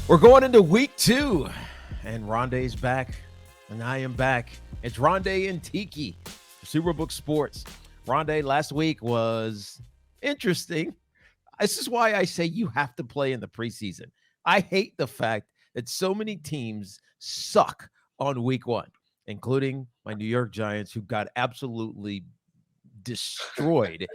We're going into week 2, and Ronde's back, and I am back. It's Ronde and Tiki, SuperBook Sports. Ronde last week was interesting. This is why I say you have to play in the preseason. I hate the fact that so many teams suck on week 1, including my New York Giants, who got absolutely destroyed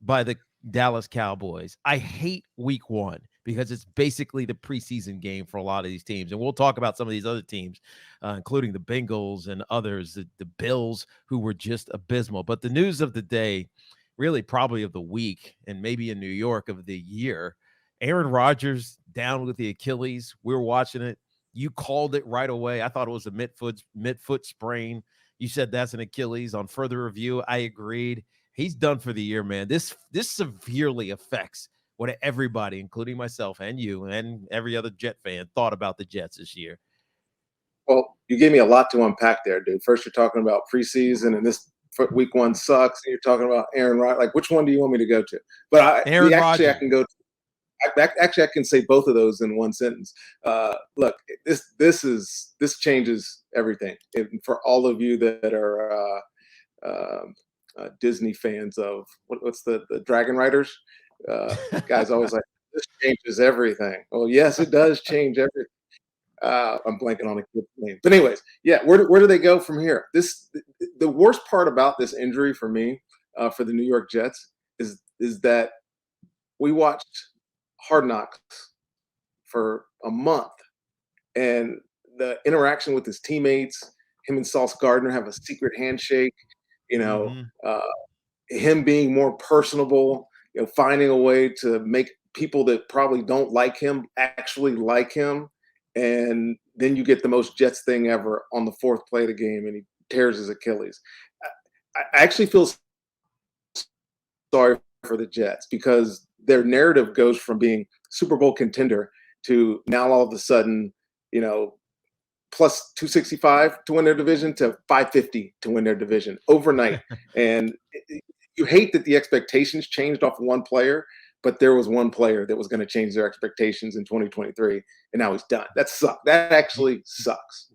by the Dallas Cowboys. I hate week 1 because it's basically the preseason game for a lot of these teams. And we'll talk about some of these other teams, including the Bengals and others, the Bills, who were just abysmal. But the news of the day, really probably of the week, and maybe in New York of the year, Aaron Rodgers down with the Achilles. We were watching it. You called it right away. I thought it was a midfoot sprain. You said that's an Achilles. On further review, I agreed. He's done for the year, man. This severely affects what everybody, including myself and you and every other Jet fan, thought about the Jets this year. Well, you gave me a lot to unpack there, dude. First, you're talking about preseason, and this week 1 sucks. And you're talking about Aaron Rodgers. Like, which one do you want me to go to? But I can go. Actually, I can say both of those in one sentence. Look, this changes everything. And for all of you that are Disney fans of what's the Dragon Riders, guys always like, this changes everything. Well, yes, it does change everything. I'm blanking on a kid's name, but anyways, yeah. Where do they go from here? The worst part about this injury for me, for the New York Jets, is that we watched Hard Knocks for a month, and the interaction with his teammates, him and Sauce Gardner have a secret handshake. Him being more personable, finding a way to make people that probably don't like him actually like him. And then you get the most Jets thing ever on the 4th play of the game, and he tears his Achilles. I actually feel sorry for the Jets because their narrative goes from being Super Bowl contender to now all of a sudden, plus 265 to win their division to 550 to win their division overnight. And you hate that the expectations changed off of one player, but there was one player that was going to change their expectations in 2023, and now he's done. That sucks. That actually sucks.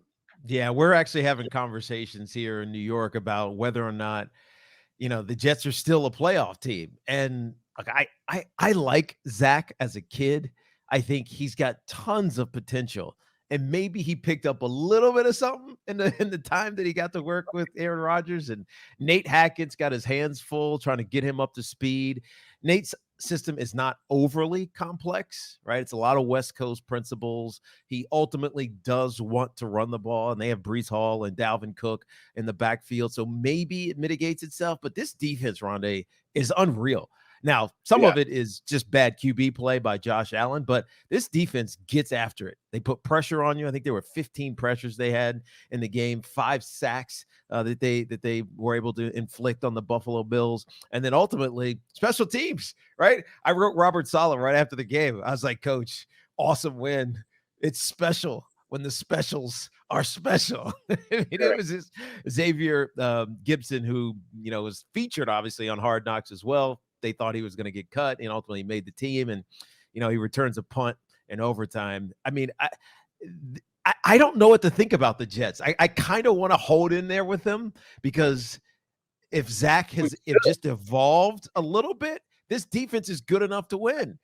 Yeah, we're actually having conversations here in New York about whether or not, the Jets are still a playoff team. And I like Zach as a kid. I think he's got tons of potential. And maybe he picked up a little bit of something in the time that he got to work with Aaron Rodgers. And Nate Hackett's got his hands full trying to get him up to speed. Nate's system is not overly complex, right? It's a lot of West Coast principles. He ultimately does want to run the ball, and they have Breece Hall and Dalvin Cook in the backfield. So maybe it mitigates itself. But this defense, Ronde, is unreal. Now, some of it is just bad QB play by Josh Allen, but this defense gets after it. They put pressure on you. I think there were 15 pressures they had in the game, 5 sacks that they were able to inflict on the Buffalo Bills. And then ultimately, special teams, right? I wrote Robert Saleh right after the game. I was like, Coach, awesome win. It's special when the specials are special. It was Xavier Gibson, who, was featured obviously on Hard Knocks as well. They thought he was going to get cut and ultimately made the team. And, he returns a punt in overtime. I mean, I don't know what to think about the Jets. I kind of want to hold in there with them because if Zach has just evolved a little bit, this defense is good enough to win.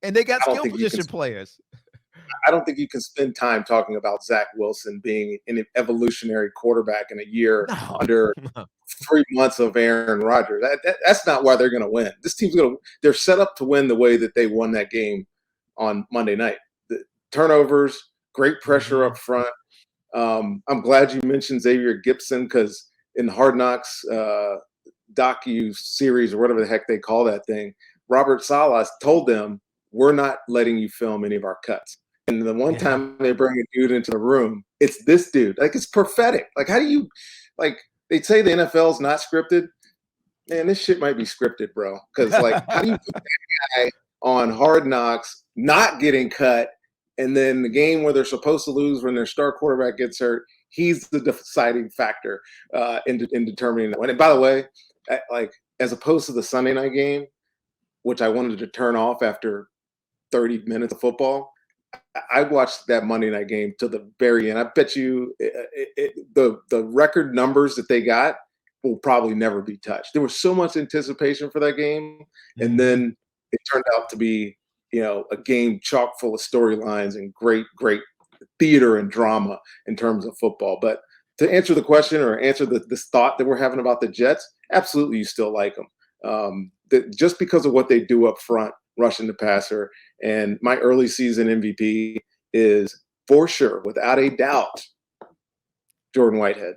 And they got skill position players. I don't think you can spend time talking about Zach Wilson being an evolutionary quarterback in a year under 3 months of Aaron Rodgers. That's not why they're going to win. This team's they're set up to win the way that they won that game on Monday night. The turnovers, great pressure up front. I'm glad you mentioned Xavier Gibson because in Hard Knocks docu-series or whatever the heck they call that thing, Robert Saleh told them, we're not letting you film any of our cuts. And the one time they bring a dude into the room, it's this dude. Like, it's prophetic. Like, how do you – like, they say the NFL's not scripted. Man, this shit might be scripted, bro. Because, like, how do you put that guy on Hard Knocks not getting cut, and then the game where they're supposed to lose when their star quarterback gets hurt, he's the deciding factor in determining that one. And by the way, like, as opposed to the Sunday night game, which I wanted to turn off after 30 minutes of football, I watched that Monday night game to the very end. I bet you the record numbers that they got will probably never be touched. There was so much anticipation for that game, and then it turned out to be, a game chock full of storylines and great theater and drama in terms of football. But to answer the question or answer this thought that we're having about the Jets, absolutely, you still like them. Just because of what they do up front, rushing the passer, and my early season MVP is for sure, without a doubt, Jordan Whitehead.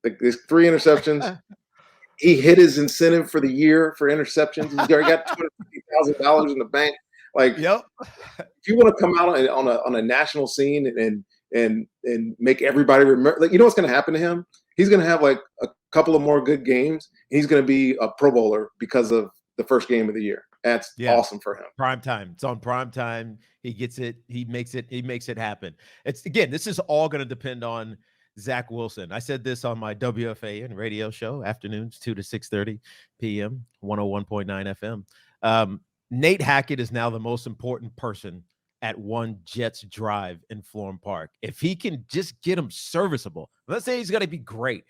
There's 3 interceptions. He hit his incentive for the year for interceptions. He's already got $250,000 in the bank. Like, yep. If you want to come out on a national scene and make everybody remember, like, you know what's going to happen to him? He's going to have like a couple of more good games. And he's going to be a Pro Bowler because of the first game of the year. That's awesome for him. Prime time. It's on prime time. He gets it. He makes it happen. This is all going to depend on Zach Wilson. I said this on my WFAN radio show, afternoons 2 to 6:30 p.m., 101.9 FM. Nate Hackett is now the most important person at one Jets drive in Florham Park. If he can just get him serviceable, let's say he's going to be great,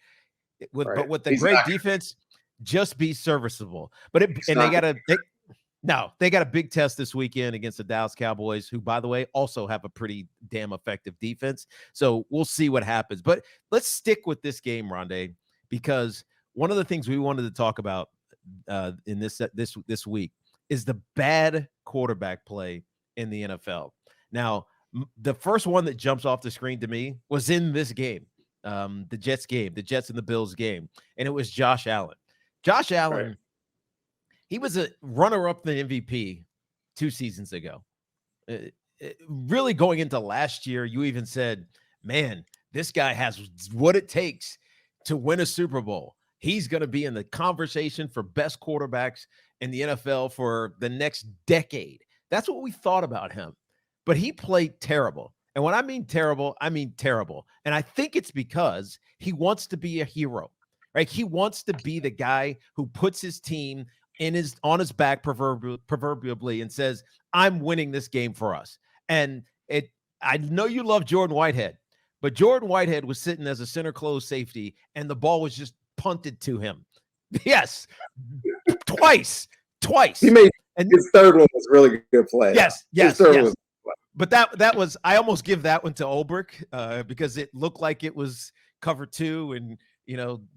but with the great defense, just be serviceable. But they got a big test this weekend against the Dallas Cowboys, who, by the way, also have a pretty damn effective defense. So we'll see what happens. But let's stick with this game, Ronde, because one of the things we wanted to talk about in this week is the bad quarterback play in the NFL. Now, the first one that jumps off the screen to me was in this game, the Jets and the Bills game, and it was Josh Allen. Josh Allen. Right. He was a runner-up in the MVP 2 seasons ago. Really going into last year, you even said, man, this guy has what it takes to win a Super Bowl. He's going to be in the conversation for best quarterbacks in the NFL for the next decade. That's what we thought about him. But he played terrible. And when I mean terrible, I mean terrible. And I think it's because he wants to be a hero, right? He wants to be the guy who puts his team on his back proverbially and says, I'm winning this game for us. And I know you love Jordan Whitehead, but Jordan Whitehead was sitting as a center close safety and the ball was just punted to him. Yes. Twice. He made his third one was really good play. Yes. But that was, I almost give that one to Ulbrich because it looked like it was cover 2 and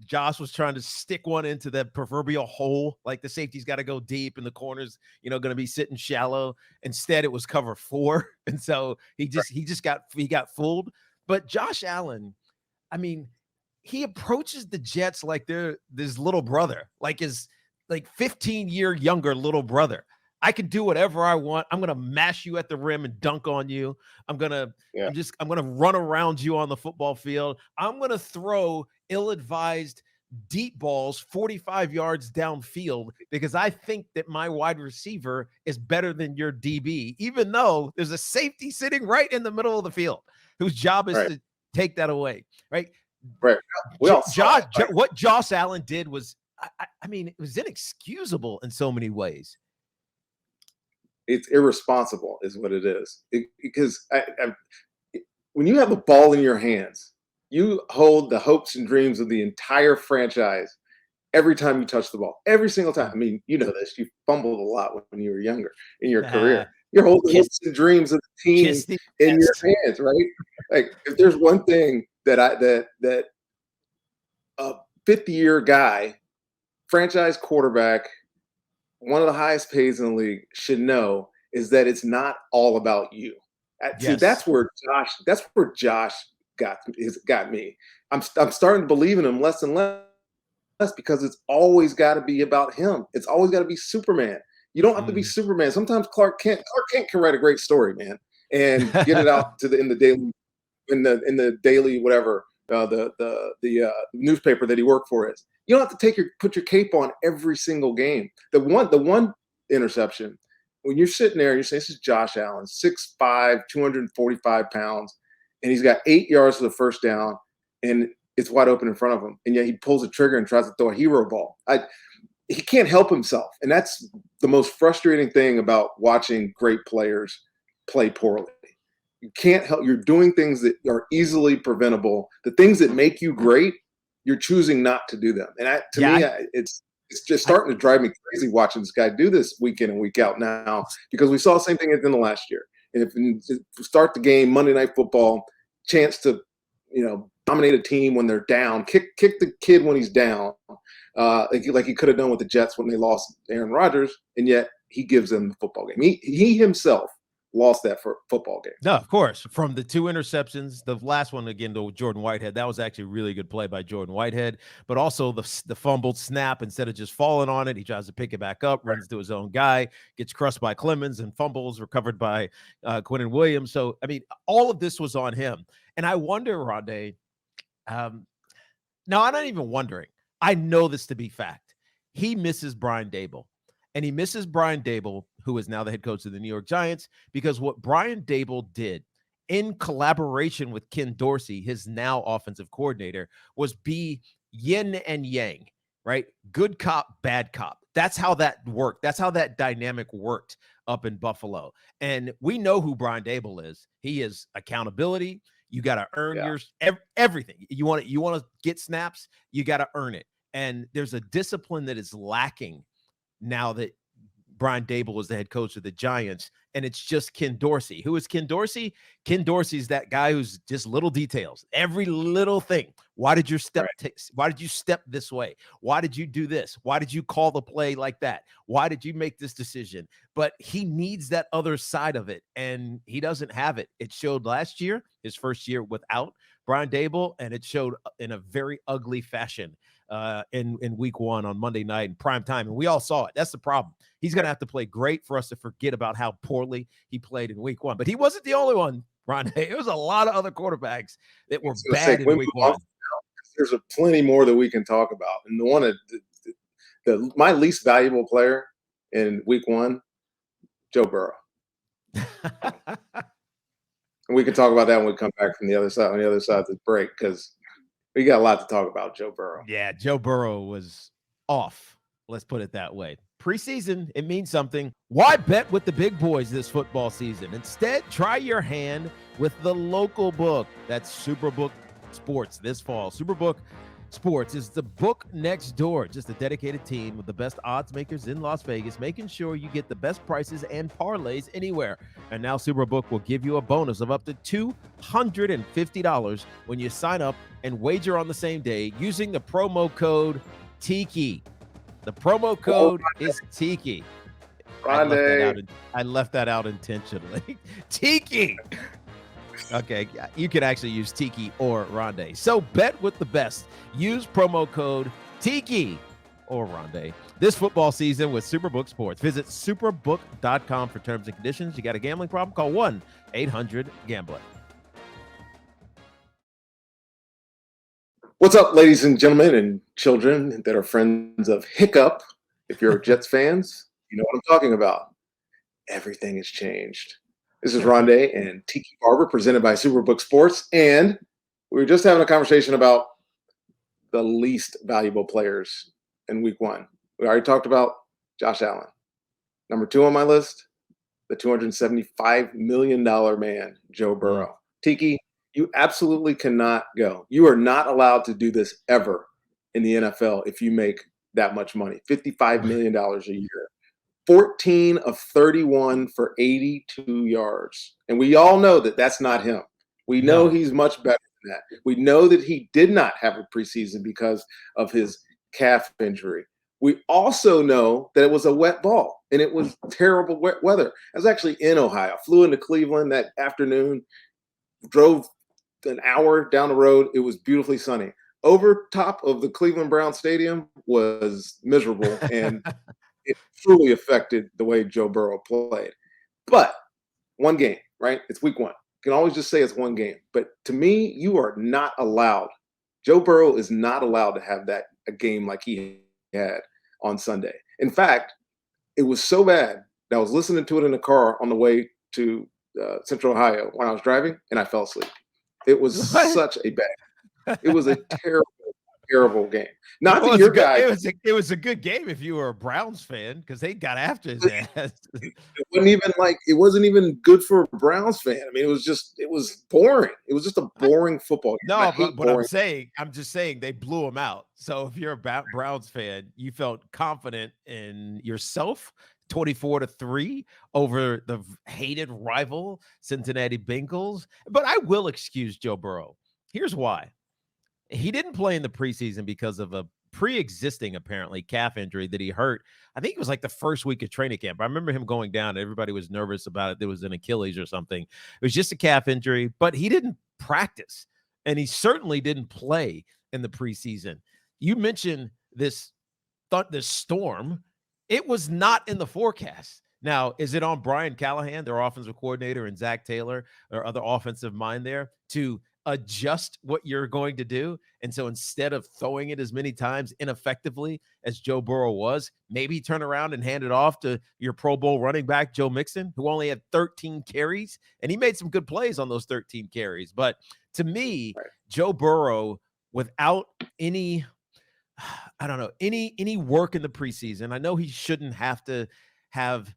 Josh was trying to stick one into the proverbial hole. Like the safety's got to go deep and the corners, going to be sitting shallow. Instead, it was cover 4. And so he got fooled. But Josh Allen, I mean, he approaches the Jets like they're this little brother, like his 15-year younger little brother. I can do whatever I want. I'm going to mash you at the rim and dunk on you. I'm going to run around you on the football field. I'm going to throw ill-advised deep balls 45 yards downfield because I think that my wide receiver is better than your DB, even though there's a safety sitting right in the middle of the field whose job is to take that away. Right. What Josh Allen did was, I mean, it was inexcusable in so many ways. It's irresponsible is what it is. Because when you have the ball in your hands, you hold the hopes and dreams of the entire franchise every time you touch the ball, every single time. I mean, you know this. You fumbled a lot when you were younger in your career. You're holding hopes and dreams of the team in your hands, right? Like, if there's one thing that a 50-year guy, franchise quarterback, one of the highest pays in the league should know is that it's not all about you. See, that's where Josh got me. I'm starting to believe in him less and less because it's always got to be about him. It's always got to be Superman. You don't have to be Superman. Sometimes Clark Kent can write a great story, man, and get it out in the daily whatever the newspaper that he worked for is. You don't have to put your cape on every single game. The one interception, when you're sitting there and you say, this is Josh Allen, 6'5", 245 pounds, and he's got 8 yards for the first down, and it's wide open in front of him. And yet he pulls the trigger and tries to throw a hero ball. He can't help himself. And that's the most frustrating thing about watching great players play poorly You can't help. You're doing things that are easily preventable. The things that make you great, you're choosing not to do them. And it's just starting to drive me crazy watching this guy do this week in and week out now, because we saw the same thing at the end of last year. And if you start the game, Monday Night Football, chance to, dominate a team when they're down, kick the kid when he's down, like he could have done with the Jets when they lost Aaron Rodgers, and yet he gives them the football game. He himself lost that football game. No, of course. From the 2 interceptions, the last one again to Jordan Whitehead, that was actually a really good play by Jordan Whitehead. But also the fumbled snap, instead of just falling on it, he tries to pick it back up, runs to his own guy, gets crushed by Clemens, and fumbles, recovered by Quinnen Williams. So I mean, all of this was on him. And I wonder, Ronde. Now I'm not even wondering. I know this to be fact. He misses Brian Daboll. And he misses Brian Daboll, who is now the head coach of the New York Giants, because what Brian Daboll did in collaboration with Ken Dorsey, his now offensive coordinator, was be yin and yang, right? Good cop, bad cop. That's how that worked. That's how that dynamic worked up in Buffalo. And we know who Brian Daboll is. He is accountability. You got to earn your everything. You want to get snaps, you got to earn it. And there's a discipline that is lacking now that Brian Daboll is the head coach of the Giants, and it's just Ken Dorsey. Who is Ken Dorsey? Ken Dorsey's that guy who's just little details, every little thing. Why did your step? Why did you step this way? Why did you do this? Why did you call the play like that? Why did you make this decision? But he needs that other side of it, and he doesn't have it. It showed last year, his first year without Brian Daboll, and it showed in a very ugly fashion in week 1 on Monday night in prime time. And we all saw it. That's the problem. He's going to have to play great for us to forget about how poorly he played in week 1. But he wasn't the only one, Ron. There was a lot of other quarterbacks that were bad in week 1. There's plenty more that we can talk about. And the one, my least valuable player in week 1, Joe Burrow. And we can talk about that when we come back from the other side, on the other side of the break, because we got a lot to talk about Joe Burrow. Yeah, Joe Burrow was off. Let's put it that way. Preseason, it means something. Why bet with the big boys this football season? Instead, try your hand with the local book. That's SuperBook Sports this fall. SuperBook Sports is the book next door. Just a dedicated team with the best odds makers in Las Vegas, making sure you get the best prices and parlays anywhere. And now SuperBook will give you a bonus of up to $250 when you sign up and wager on the same day using the promo code TIKI. The promo code is TIKI. I left that out intentionally. Tiki. Okay, you could actually use Tiki or Ronde. So bet with the best. Use promo code Tiki or Ronde this football season with SuperBook Sports. Visit superbook.com for terms and conditions. You got a gambling problem? Call 1-800-GAMBLER. What's up, ladies and gentlemen and children that are friends of Hiccup? If you're Jets fans, you know what I'm talking about. Everything has changed. This is Ronde and Tiki Barber, presented by SuperBook Sports, and we were just having a conversation about the least valuable players in week 1. We already talked about Josh Allen. Number 2 on my list, the $275 million man, Joe Burrow. Tiki, you absolutely cannot go. You are not allowed to do this ever in the NFL if you make that much money, $55 million a year. 14 of 31 for 82 yards. And we all know that that's not him. We know he's much better than that. We know that he did not have a preseason because of his calf injury. We also know that it was a wet ball and it was terrible wet weather. I was actually in Ohio, flew into Cleveland that afternoon, drove an hour down the road. It was beautifully sunny. Over top of the Cleveland Browns Stadium was miserable, and it truly affected the way Joe Burrow played. But one game, right? It's week 1. You can always just say it's one game. But to me, you are not allowed. Joe Burrow is not allowed to have a game like he had on Sunday. In fact, it was so bad that I was listening to it in the car on the way to Central Ohio when I was driving, and I fell asleep. It was such a bad. It was a terrible terrible game. Not that was your a good, guy. it was a good game if you were a Browns fan because they got after his ass. It wasn't even good for a Browns fan. I mean, it was boring. It was just a boring football game. No, but I'm just saying they blew him out. So if you're a Browns fan, you felt confident in yourself, 24-3 over the hated rival Cincinnati Bengals. But I will excuse Joe Burrow. Here's why. He didn't play in the preseason because of a pre-existing, apparently, calf injury that he hurt. I think it was like the first week of training camp. I remember him going down. Everybody was nervous about it. There was an Achilles or something. It was just a calf injury, but he didn't practice, and he certainly didn't play in the preseason. You mentioned this storm. It was not in the forecast. Now, is it on Brian Callahan, their offensive coordinator, and Zach Taylor, or other offensive mind there, to adjust what you're going to do? And so instead of throwing it as many times ineffectively as Joe Burrow was, maybe turn around and hand it off to your Pro Bowl running back, Joe Mixon, who only had 13 carries, and he made some good plays on those 13 carries. But to me, Joe Burrow, without any work in the preseason, I know he shouldn't have to have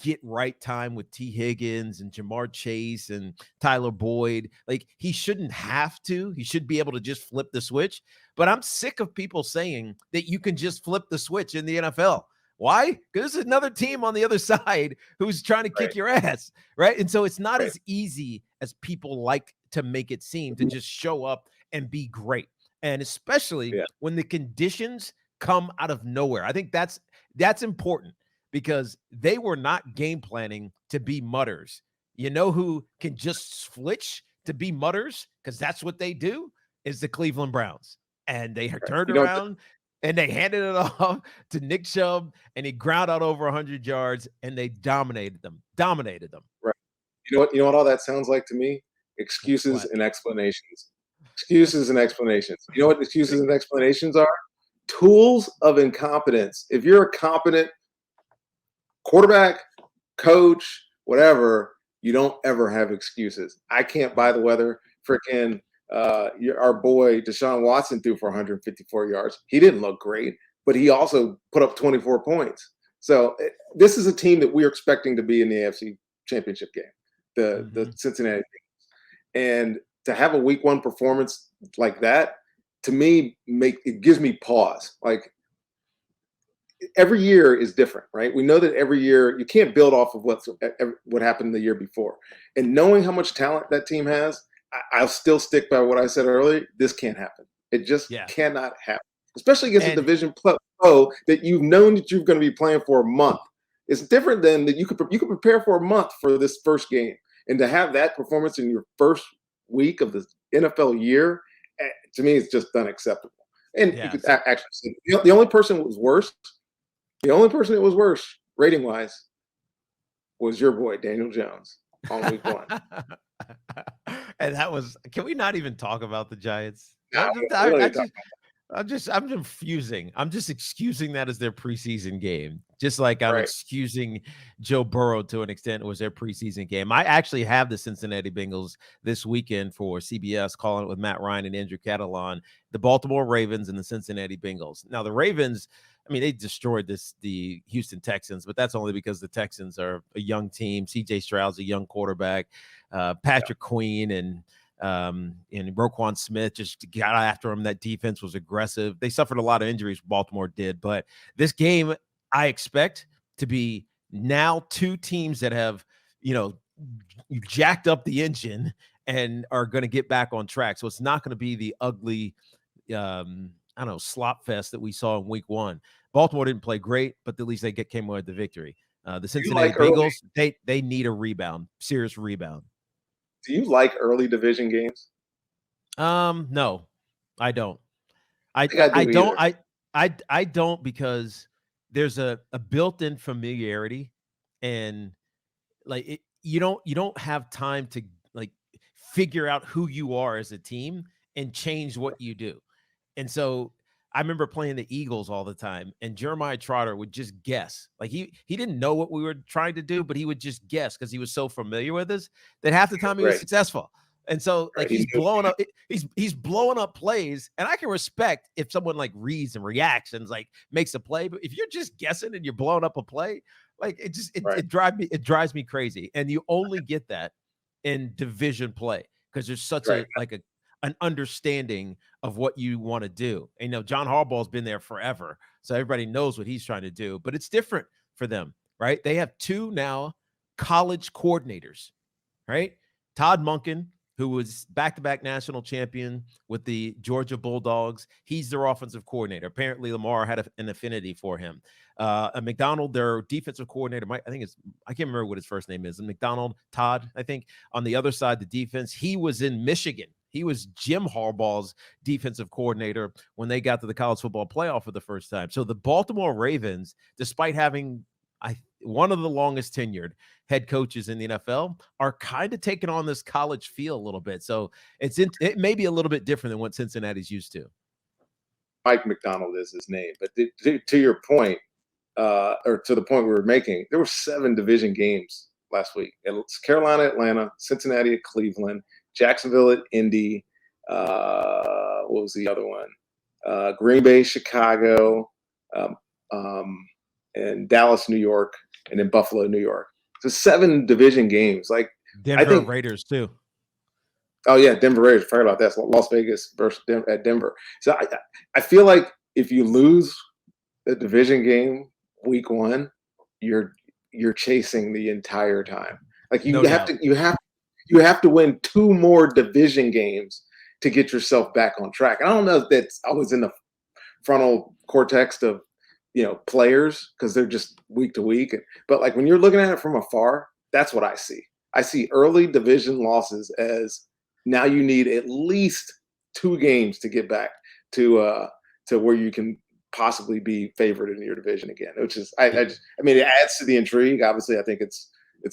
get right time with T. Higgins and Jamar Chase and Tyler Boyd. Like, he shouldn't have to. He should be able to just flip the switch. But I'm sick of people saying that you can just flip the switch in the NFL. Why? Because there's another team on the other side who's trying to kick your ass, right? And so it's not as easy as people like to make it seem to just show up and be great. And especially when the conditions come out of nowhere. I think that's important, because they were not game planning to be mutters. You know who can just switch to be mutters, because that's what they do, is the Cleveland Browns. And they turned around and they handed it off to Nick Chubb, and he ground out over 100 yards, and they dominated them. Right. You know what all that sounds like to me? Excuses and explanations. Excuses and explanations. You know what excuses and explanations are? Tools of incompetence. If you're a competent quarterback, coach, whatever, you don't ever have excuses. I can't buy the weather. Freaking our boy Deshaun Watson threw for 154 yards. He didn't look great, but he also put up 24 points. So this is a team that we're expecting to be in the AFC Championship game, the Cincinnati Bengals. And to have a week one performance like that, to me, it gives me pause. Like, every year is different, right? We know that every year you can't build off of what happened the year before. And knowing how much talent that team has, I'll still stick by what I said earlier. This can't happen. It just cannot happen, especially against a division foe that you've known that you're going to be playing for a month. It's different than that you could prepare for a month for this first game, and to have that performance in your first week of the NFL year, to me, it's just unacceptable. And you could actually see the only person that was worse. The only person that was worse, rating-wise, was your boy, Daniel Jones, on week one. And that was – can we not even talk about the Giants? No, I'm refusing. I'm just excusing that as their preseason game, just like I'm excusing Joe Burrow to an extent. It was their preseason game. I actually have the Cincinnati Bengals this weekend for CBS, calling it with Matt Ryan and Andrew Catalon, the Baltimore Ravens and the Cincinnati Bengals. Now, the Ravens – I mean, they destroyed the Houston Texans, but that's only because the Texans are a young team. C.J. Stroud's a young quarterback. Patrick Queen and Roquan Smith just got after him. That defense was aggressive. They suffered a lot of injuries, Baltimore did. But this game, I expect to be now two teams that have, jacked up the engine and are going to get back on track. So it's not going to be the ugly slop fest that we saw in week one. Baltimore didn't play great, but at least they came away with the victory. The Cincinnati Bengals, they need a rebound, serious rebound. Do you like early division games? No, I don't. I don't, because there's a built-in familiarity, and like you don't have time to like figure out who you are as a team and change what you do. And so I remember playing the Eagles all the time, and Jeremiah Trotter would just guess. Like he didn't know what we were trying to do, but he would just guess because he was so familiar with us that half the time he was successful. And so like Right. he's blowing up plays. And I can respect if someone like reads and reacts and like makes a play. But if you're just guessing and you're blowing up a play, like Right. it drives me crazy. And you only get that in division play because there's such Right. an understanding of what you want to do. And John Harbaugh's been there forever, so everybody knows what he's trying to do. But it's different for them, right? They have two now college coordinators, right? Todd Monken, who was back-to-back national champion with the Georgia Bulldogs. He's their offensive coordinator. Apparently, Lamar had an affinity for him. McDonald, their defensive coordinator, I can't remember what his first name is. McDonald, Todd, I think. On the other side, the defense, he was in Michigan. He was Jim Harbaugh's defensive coordinator when they got to the college football playoff for the first time. So the Baltimore Ravens, despite having one of the longest tenured head coaches in the NFL, are kind of taking on this college feel a little bit. So it may be a little bit different than what Cincinnati's used to. Mike McDonald is his name. But to your point, or to the point we were making, there were 7 division games last week. It's Carolina, Atlanta, Cincinnati at Cleveland, Jacksonville at Indy. What was the other one? Green Bay, Chicago, and Dallas, New York, and then Buffalo, New York. So 7 division games. Like Denver Raiders too. Oh yeah, Denver Raiders. Forgot about that. Las Vegas versus at Denver. So I feel like if you lose a division game week 1, you're chasing the entire time. Like you have to win 2 more division games to get yourself back on track. And I don't know if that's always in the frontal cortex of players because they're just week to week. But like when you're looking at it from afar, that's what I see. I see early division losses as now you need at least 2 games to get back to where you can possibly be favored in your division again, which is I mean it adds to the intrigue. Obviously, I think it's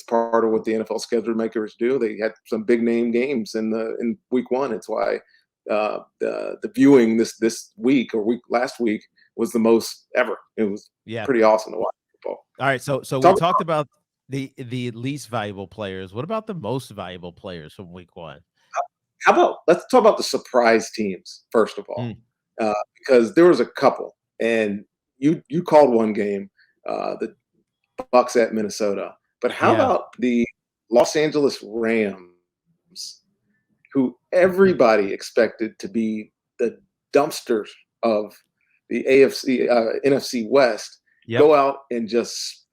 part of what the NFL schedule makers do. They had some big name games in week 1. It's why the viewing this week or last week was the most ever. It was pretty awesome to watch football. All right, so we talked about the least valuable players. What about the most valuable players from week 1? How about let's talk about the surprise teams first of all, because there was a couple, and you called one game, the Bucs at Minnesota. But how about the Los Angeles Rams, who everybody expected to be the dumpsters of the NFC West, go out and just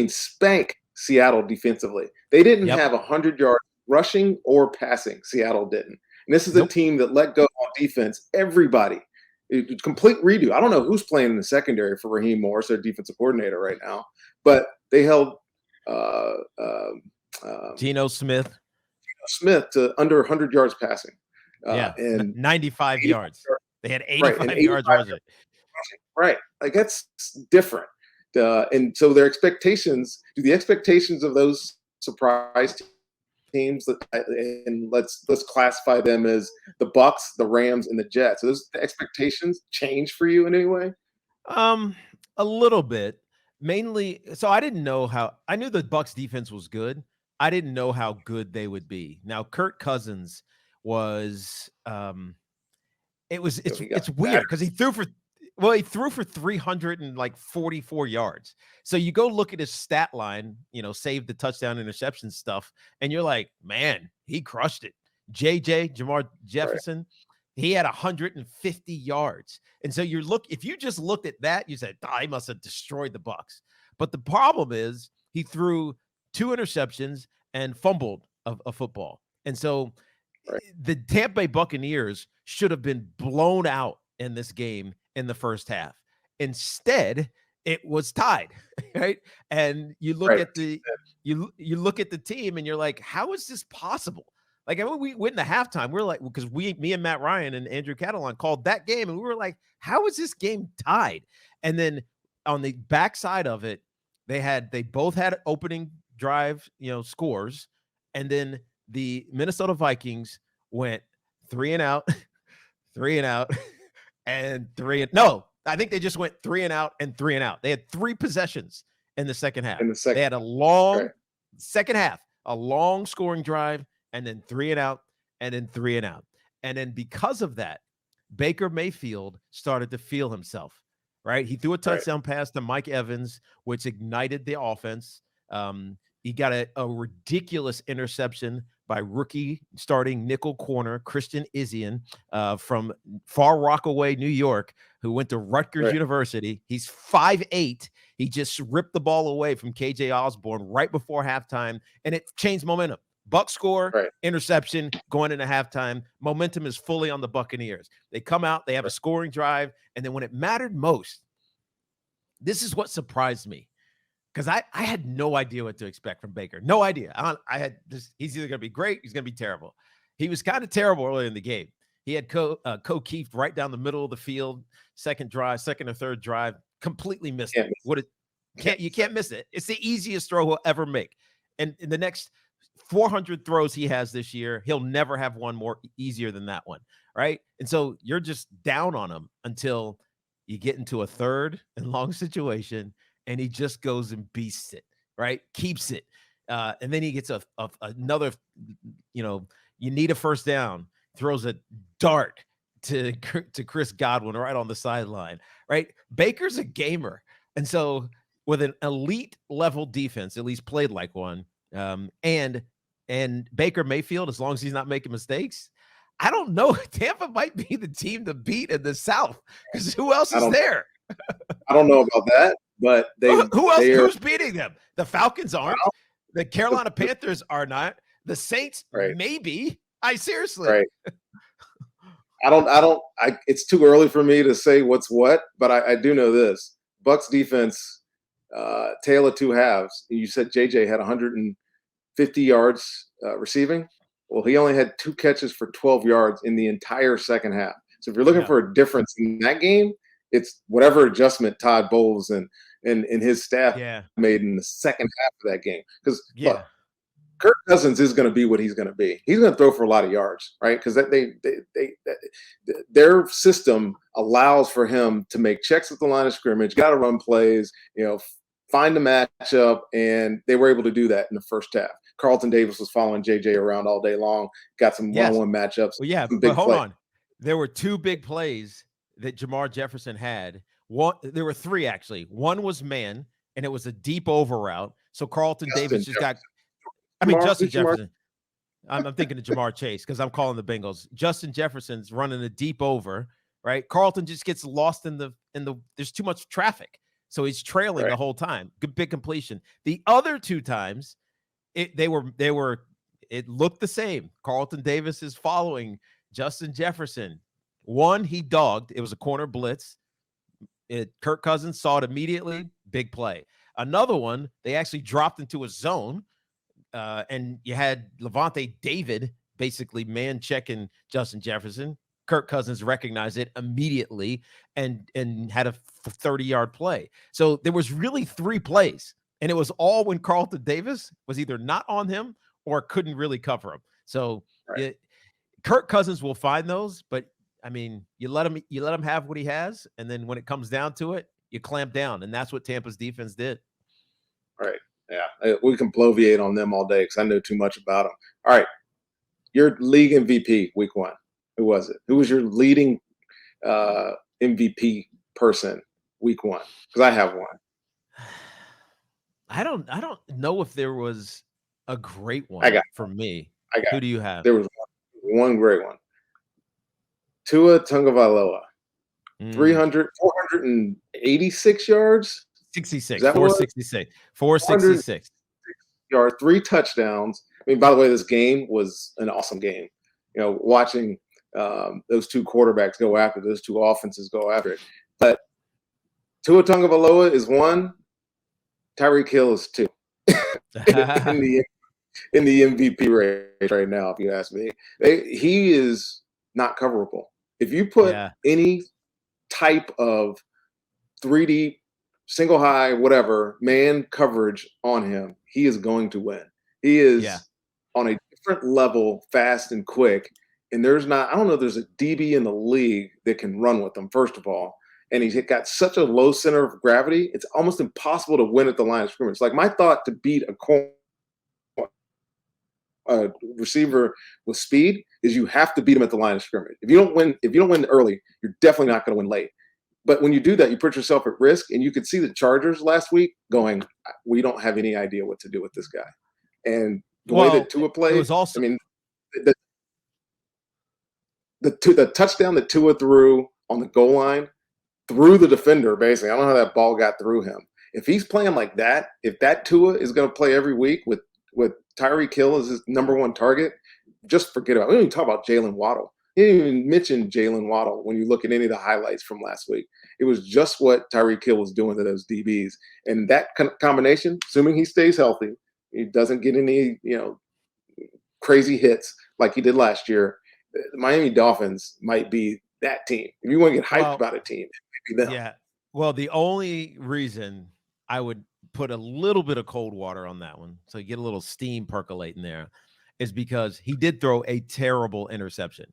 spank Seattle defensively. They didn't have 100 yards rushing or passing. Seattle didn't. And this is a team that let go on defense. Everybody. Complete redo. I don't know who's playing in the secondary for Raheem Morris, their defensive coordinator right now, but they held Geno Smith to under 100 yards passing. And 95 yards. They had 85 yards rushing. Right. Like that's different. And so their expectations, the expectations of those surprise teams, and let's classify them as the Bucs, the Rams, and the Jets. So those expectations change for you in any way? A little bit. Mainly, so I didn't know I knew the Bucs defense was good. I didn't know how good they would be. Now, Kirk Cousins was it's weird because he threw for 344 yards. So you go look at his stat line, save the touchdown interception stuff, and you're like, man, he crushed it. Jamar Jefferson, he had 150 yards. And so if you just looked at that, you said, he must have destroyed the Bucs. But the problem is he threw 2 interceptions and fumbled a football. And so the Tampa Bay Buccaneers should have been blown out in this game in the first half. Instead, it was tied, right? And you look at you look at the team and you're like, how is this possible? Like, we went in the halftime. We're like, because me and Matt Ryan and Andrew Catalan called that game, and we were like, how is this game tied? And then on the backside of it, they both had opening drive, scores, and then the Minnesota Vikings went 3 and out, 3 and out, and 3 and no. I think they just went 3 and out and 3 and out. They had 3 possessions in the second half. They had a long second half, a long scoring drive, and then 3 and out, and then 3 and out. And then because of that, Baker Mayfield started to feel himself, right? He threw a touchdown pass to Mike Evans, which ignited the offense. He got a ridiculous interception by rookie starting nickel corner Christian Izzian from Far Rockaway, New York, who went to Rutgers University. He's 5'8". He just ripped the ball away from KJ Osborne right before halftime, and it changed momentum. Buck score, interception, going into halftime. Momentum is fully on the Buccaneers. They come out, they have a scoring drive, and then when it mattered most, this is what surprised me, because I had no idea what to expect from Baker. No idea. I had this. He's either going to be great, he's going to be terrible. He was kind of terrible early in the game. He had Keeft right down the middle of the field, second or third drive, completely missed it. You can't miss it. It's the easiest throw he'll ever make. And in the next 400 throws he has this year, he'll never have one more easier than that one, right? And so you're just down on him until you get into a third and long situation, and he just goes and beasts it, right? Keeps it. And then he gets another, you need a first down, throws a dart to Chris Godwin right on the sideline, right? Baker's a gamer. And so with an elite level defense, at least played like one, and Baker Mayfield, as long as he's not making mistakes, I don't know. Tampa might be the team to beat in the South, because who else is there? I don't know about that, but who else? Who's beating them? The Falcons aren't. The Carolina Panthers are not. The Saints maybe. Seriously. It's too early for me to say what's what, but I do know this. Bucs defense, tale of two halves. You said JJ had 150 yards receiving. Well, he only had 2 catches for 12 yards in the entire second half. So if you're looking for a difference in that game, it's whatever adjustment Todd Bowles and his staff made in the second half of that game. Because look, Kirk Cousins is going to be what he's going to be. He's going to throw for a lot of yards, right? Because their system allows for him to make checks at the line of scrimmage, got to run plays, find the matchup, and they were able to do that in the first half. Carlton Davis was following JJ around all day long, got some one-on-one matchups. Well, but hold on. There were 2 big plays that Jamar Jefferson had. There were 3, actually. One was man, and it was a deep over route. So Carlton Davis just got – Justin Jefferson. I'm thinking of Jamar Chase because I'm calling the Bengals. Justin Jefferson's running a deep over, right? Carlton just gets lost in the there's too much traffic. So he's trailing the whole time. Good big completion. The other 2 times, it looked the same. Carlton Davis is following Justin Jefferson. One, he dogged. It was a corner blitz. Kirk Cousins saw it immediately. Big play. Another one, they actually dropped into a zone, and you had Levante David basically man checking Justin Jefferson. Kirk Cousins recognized it immediately and had a 30-yard play. So there was really 3 plays, and it was all when Carlton Davis was either not on him or couldn't really cover him. So Kirk Cousins will find those, but you let him have what he has, and then when it comes down to it, you clamp down, and that's what Tampa's defense did. Right. Yeah, we can bloviate on them all day because I know too much about them. All right, your league MVP week 1. Who was it? Who was your leading MVP person week 1? Because I have one. I don't know if there was a great one for me. Who do you have? There was one great one. Tua Tagovailoa, 486 yards. 66. 466. 466 yards, 3 touchdowns. By the way, this game was an awesome game. Watching those 2 quarterbacks go after, those 2 offenses go after it. But Tua Tagovailoa is 1, Tyreek Hill is 2 in the MVP race right now, if you ask me. He is not coverable. If you put any type of 3D, single high, whatever, man coverage on him, he is going to win. He is on a different level, fast and quick. And I don't know if there's a DB in the league that can run with him, first of all. And he's got such a low center of gravity, it's almost impossible to win at the line of scrimmage. Like my thought to beat a corner a receiver with speed is you have to beat him at the line of scrimmage. If you don't win early, you're definitely not going to win late. But when you do that, you put yourself at risk. And you could see the Chargers last week going, we don't have any idea what to do with this guy. And the way that Tua played, it was also, I mean, the touchdown that Tua threw on the goal line through the defender, basically. I don't know how that ball got through him. If he's playing like that, if that Tua is going to play every week with Tyreek Hill as his number one target, just forget about it. We don't even talk about Jalen Waddle. He didn't even mention Jalen Waddle when you look at any of the highlights from last week. It was just what Tyreek Hill was doing to those DBs. And that combination, assuming he stays healthy, he doesn't get any, crazy hits like he did last year, the Miami Dolphins might be that team. If you want to get hyped about a team, it might be them. Yeah. Well, the only reason I would put a little bit of cold water on that one, so you get a little steam percolating there, is because he did throw a terrible interception.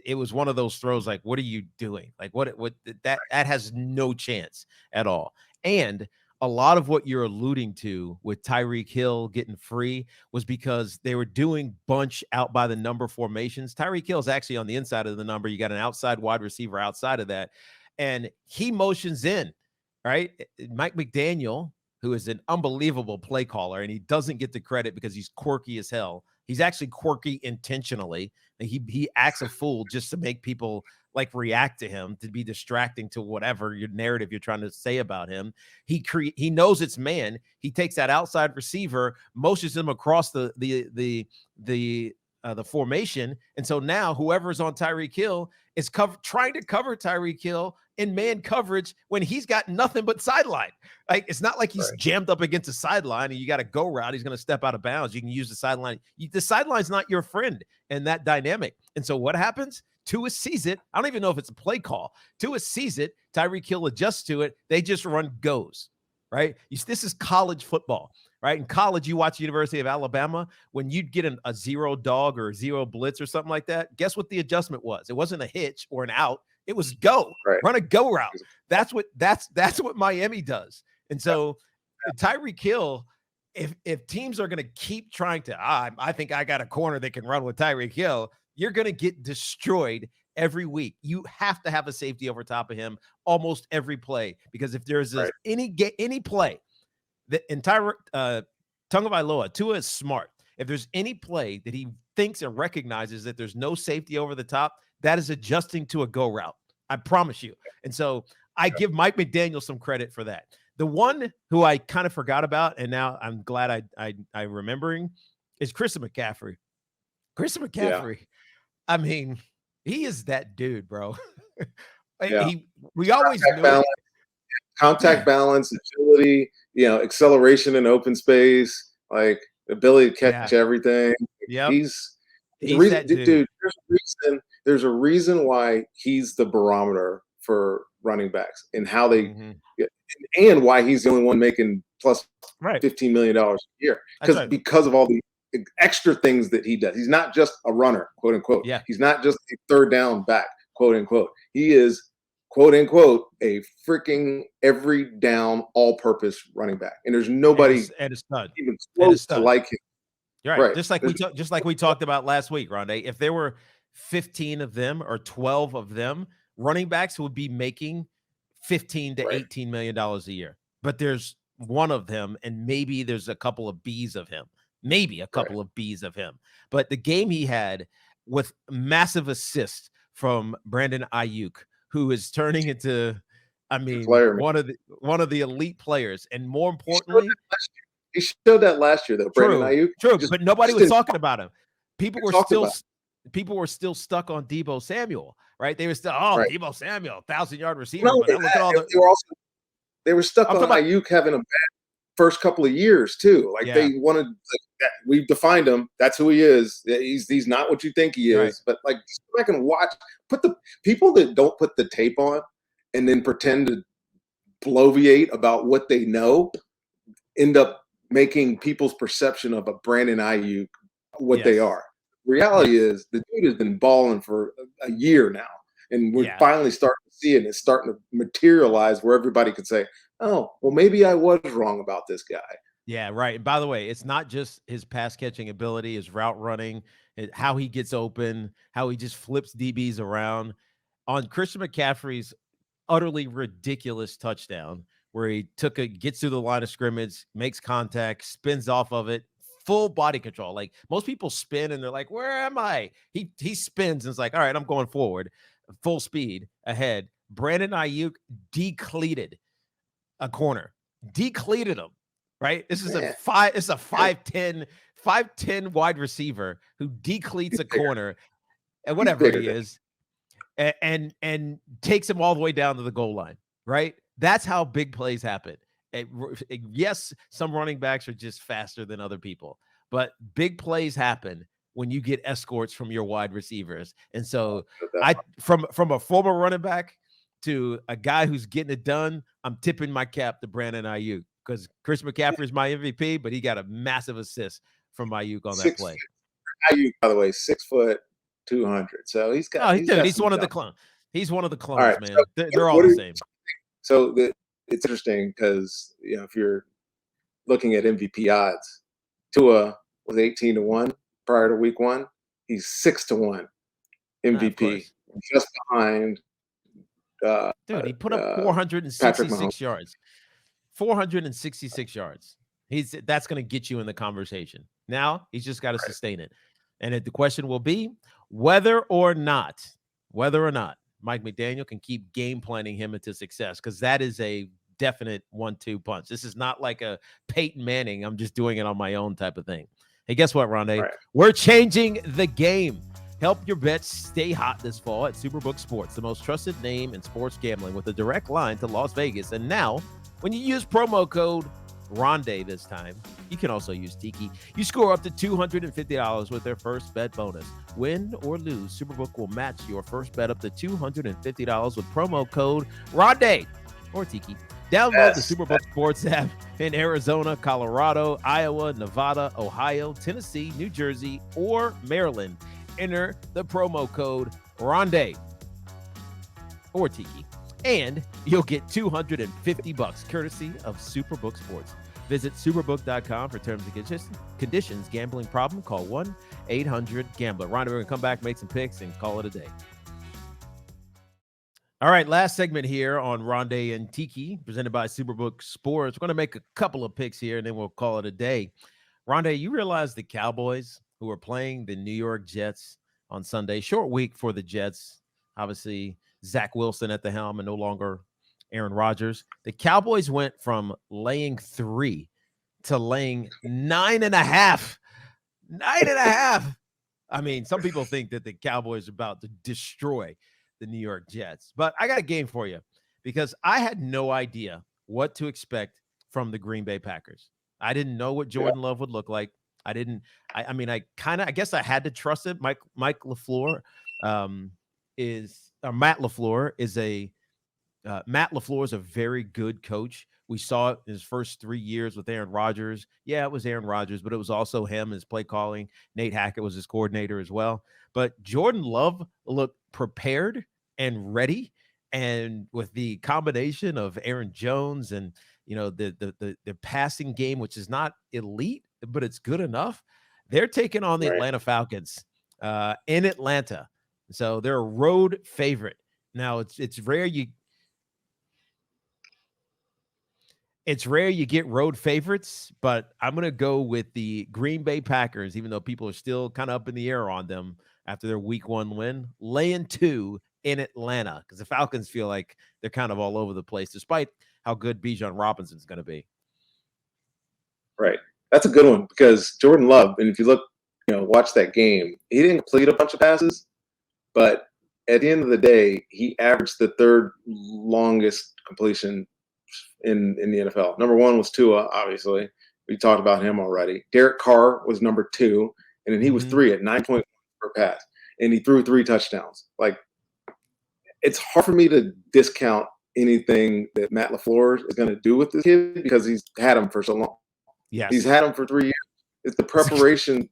It was one of those throws like, what are you doing? Like, what that has no chance at all. And a lot of what you're alluding to with Tyreek Hill getting free was because they were doing bunch out by the number formations. Tyreek Hill is actually on the inside of the number. You got an outside wide receiver outside of that. And he motions in, right? Mike McDaniel, who is an unbelievable play caller, and he doesn't get the credit because he's quirky as hell. He's actually quirky intentionally. He acts a fool just to make people like react to him, to be distracting to whatever your narrative you're trying to say about him. He knows it's man. He takes that outside receiver, motions him across the formation, and so now whoever's on Tyreek Hill is trying to cover Tyreek Hill in man coverage when he's got nothing but sideline. Like, it's not like he's jammed up against a sideline and you got a go route. He's going to step out of bounds. You can use the sideline. The sideline's not your friend in that dynamic. And so what happens? Tua sees it. I don't even know if it's a play call. Tua sees it. Tyreek Hill adjusts to it. They just run goes, right? This is college football, right? In college, you watch University of Alabama, when you'd get a zero dog or a zero blitz or something like that, guess what the adjustment was? It wasn't a hitch or an out. It was go, run a go route. That's what Miami does. And so Tyreek Hill, if teams are going to keep trying to, I think I got a corner that can run with Tyreek Hill, you're going to get destroyed every week. You have to have a safety over top of him almost every play, because if there's any play that entire Tagovailoa, Tua is smart. If there's any play that he thinks and recognizes that there's no safety over the top, that is adjusting to a go route. I promise you. And so I give Mike McDaniel some credit for that. The one who I kind of forgot about, and now I'm glad I'm remembering, is Christian McCaffrey. Christian McCaffrey. Yeah. I mean, he is that dude, bro. We always knew contact balance, agility, acceleration in open space, like ability to catch everything. Yeah, he's that dude. There's a reason why he's the barometer for running backs and how they and why he's the only one making plus $15 million a year, because of all the extra things that he does. He's not just a runner, quote unquote. Yeah. He's not just a third down back, quote unquote. He is, quote unquote, a freaking every down all purpose running back. And there's nobody even close to like him. Right. Just like we talked about last week, Ronde. If there were 15 of them or 12 of them, running backs would be making $15 to $18 million a year. But there's one of them, and maybe there's a couple of B's of him. But the game he had with massive assists from Brandon Ayuk, who is turning into, one of the elite players, and more importantly, he showed that last year, though. Brandon Ayuk, but nobody was talking about him. People were still stuck on Deebo Samuel, right? They were still, Deebo Samuel, 1,000-yard receiver. No, but look at all they were stuck on Ayuk having a bad first couple of years too. They wanted that. We've defined him. That's who he is. He's not what you think he is. Right. But just go back and watch. Put the people that don't put the tape on and then pretend to bloviate about what they know end up making people's perception of a Brandon Ayuk what they are. Reality is the dude has been balling for a year now, and we're finally starting to see it. And it's starting to materialize where everybody can say, oh, well, maybe I was wrong about this guy. Yeah, right. And by the way, it's not just his pass catching ability, his route running, how he gets open, how he just flips DBs around. On Christian McCaffrey's utterly ridiculous touchdown, where he gets through the line of scrimmage, makes contact, spins off of it, full body control. Like most people spin and they're like, "Where am I?" He spins and it's like, "All right, I'm going forward, full speed ahead." Brandon Ayuk decleated a corner, decleated him. Right, this is Man, It's a 5'10" wide receiver who decleats a corner and he's whatever bigger he than is, and takes him all the way down to the goal line. Right, that's how big plays happen. Yes, some running backs are just faster than other people, but big plays happen when you get escorts from your wide receivers. And so, that. from a former running back to a guy who's getting it done, I'm tipping my cap to Brandon Ayuk because Chris McCaffrey is my MVP, but he got a massive assist from Ayuk on that play. Ayuk, by the way, 6 foot 200. So he's got. He's one of the clones. He's one of the clones, All right, man. so They're all the same. So it's interesting because if you're looking at MVP odds, Tua was 18-1 prior to week 1. He's 6-1 MVP, just behind. Dude, he put up 466 yards. 466 yards. That's going to get you in the conversation. Now he's just got to sustain it. And the question will be whether or not Mike McDaniel can keep game planning him into success, because that is a definite 1-2 punch. This is not like a Peyton Manning, I'm just doing it on my own type of thing. Hey, guess what, Ronde? Right. We're changing the game. Help your bets stay hot this fall at SuperBook Sports, the most trusted name in sports gambling with a direct line to Las Vegas. And now, when you use promo code Ronde this time, you can also use Tiki. You score up to $250 with their first bet bonus. Win or lose, SuperBook will match your first bet up to $250 with promo code Ronde or Tiki. Download the SuperBook Sports app in Arizona, Colorado, Iowa, Nevada, Ohio, Tennessee, New Jersey, or Maryland. Enter the promo code Ronde or Tiki, and you'll get $250 courtesy of SuperBook Sports. Visit superbook.com for terms and conditions. Gambling problem? Call 1-800-GAMBLER. Ronde, we're going to come back, make some picks, and call it a day. All right, last segment here on Ronde and Tiki, presented by SuperBook Sports. We're going to make a couple of picks here, and then we'll call it a day. Ronde, you realize the Cowboys, who are playing the New York Jets on Sunday, short week for the Jets, obviously Zach Wilson at the helm and no longer Aaron Rodgers. The Cowboys went from laying 3 to laying 9.5. 9.5. I mean, some people think that the Cowboys are about to destroy the New York Jets. But I got a game for you, because I had no idea what to expect from the Green Bay Packers. I didn't know what Jordan Love would look like. I guess I had to trust it. Matt LaFleur is a very good coach. We saw it in his first 3 years with Aaron Rodgers. Yeah, it was Aaron Rodgers, but it was also him, his play calling. Nate Hackett was his coordinator as well. But Jordan Love looked prepared and ready. And with the combination of Aaron Jones and the passing game, which is not elite, but it's good enough, they're taking on the Atlanta Falcons in Atlanta. So they're a road favorite. Now it's rare you get road favorites, but I'm going to go with the Green Bay Packers, even though people are still kind of up in the air on them after their week 1 win, laying 2 in Atlanta, because the Falcons feel like they're kind of all over the place, despite how good Bijan Robinson's going to be. Right. That's a good one, because Jordan Love, and if you look, watch that game, he didn't complete a bunch of passes, but at the end of the day, he averaged the 3rd longest completion in the NFL. Number 1 was Tua, obviously. We talked about him already. Derek Carr was number 2, and then he was 3 at 9.1 per pass, and he threw 3 touchdowns. Like, it's hard for me to discount anything that Matt LaFleur is going to do with this kid, because he's had him for so long. Yes. He's had him for 3 years. It's the preparation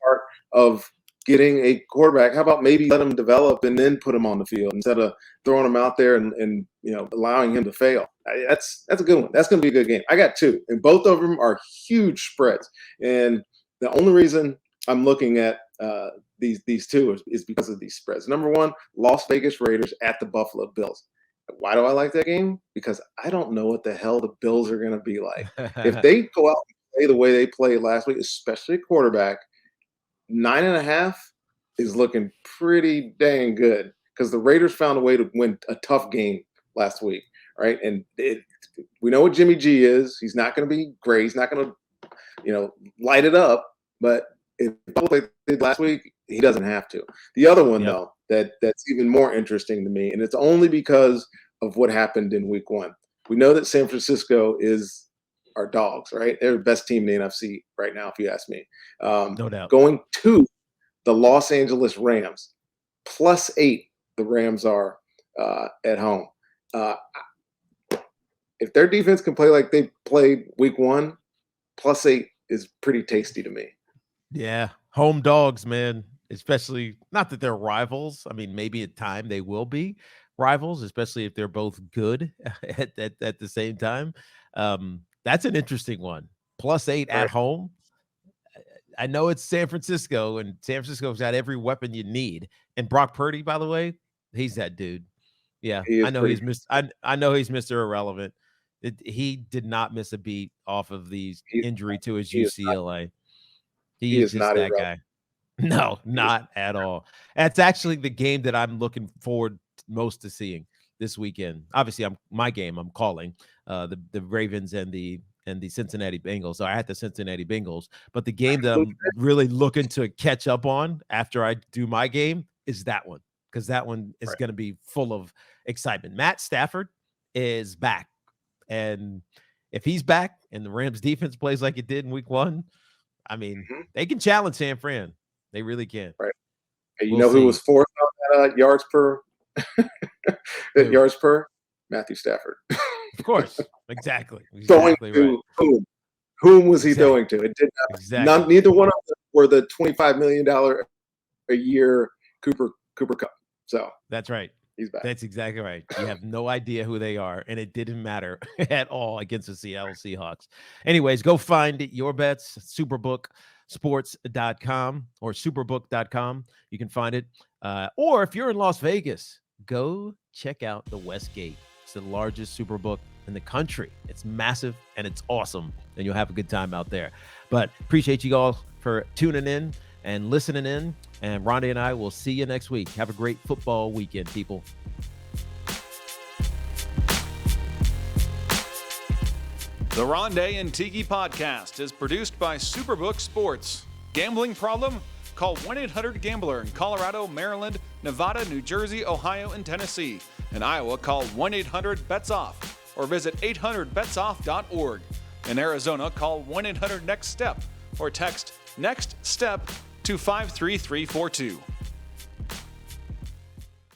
part of getting a quarterback. How about maybe let him develop and then put him on the field instead of throwing him out there and allowing him to fail? That's a good one. That's going to be a good game. I got two, and both of them are huge spreads. And the only reason I'm looking at these two is because of these spreads. Number one, Las Vegas Raiders at the Buffalo Bills. Why do I like that game? Because I don't know what the hell the Bills are going to be like. If they go out and play the way they played last week, especially quarterback, 9.5 is looking pretty dang good because the Raiders found a way to win a tough game last week, right? And we know what Jimmy G is. He's not going to be great. He's not going to, light it up. But if they did last week, he doesn't have to. The other one, though, that's even more interesting to me, and it's only because of what happened in week one. We know that San Francisco is our dogs, right? They're the best team in the NFC right now, if you ask me. No doubt. Going to the Los Angeles Rams, +8, the Rams are at home. If their defense can play like they played week one, +8 is pretty tasty to me. Yeah, home dogs, man. Especially, not that they're rivals. I mean, maybe at time they will be rivals, especially if they're both good at the same time. That's an interesting one. +8 at home. I know it's San Francisco, and San Francisco's got every weapon you need. And Brock Purdy, by the way, he's that dude. Yeah, I know he's Mr. Irrelevant. He did not miss a beat off of the injury to his UCLA. He is just not that guy. No, not at all. That's actually the game that I'm looking forward most to seeing this weekend. Obviously, I'm calling the Ravens and the Cincinnati Bengals. So I had the Cincinnati Bengals, but the game that I'm really looking to catch up on after I do my game is that one, because that one is going to be full of excitement. Matt Stafford is back, and if he's back and the Rams defense plays like it did in week one, I mean, they can challenge San Fran. They really can. Right. And who was fourth on that yards per? Yards per? Matthew Stafford. Of course. Exactly. Throwing to whom? Whom was he throwing to? It did not. Exactly. Neither one of them were the $25 million a year Cooper Cup. So that's right. He's back. That's exactly right. You have no idea who they are, and it didn't matter at all against the Seattle Seahawks. Anyways, go find your bets, SuperBookSports.com or SuperBook.com. You can find it. Or if you're in Las Vegas, go check out the Westgate. It's the largest Superbook in the country. It's massive, and it's awesome, and you'll have a good time out there. But appreciate you all for tuning in and listening in. And Ronde and I will see you next week. Have a great football weekend, people. The Ronde and Tiki Podcast is produced by SuperBook Sports. Gambling problem? Call 1-800-GAMBLER in Colorado, Maryland, Nevada, New Jersey, Ohio, and Tennessee. In Iowa, call 1-800-BETS-OFF or visit 800betsoff.org. In Arizona, call 1-800-NEXT-STEP or text NEXT STEP to 53342.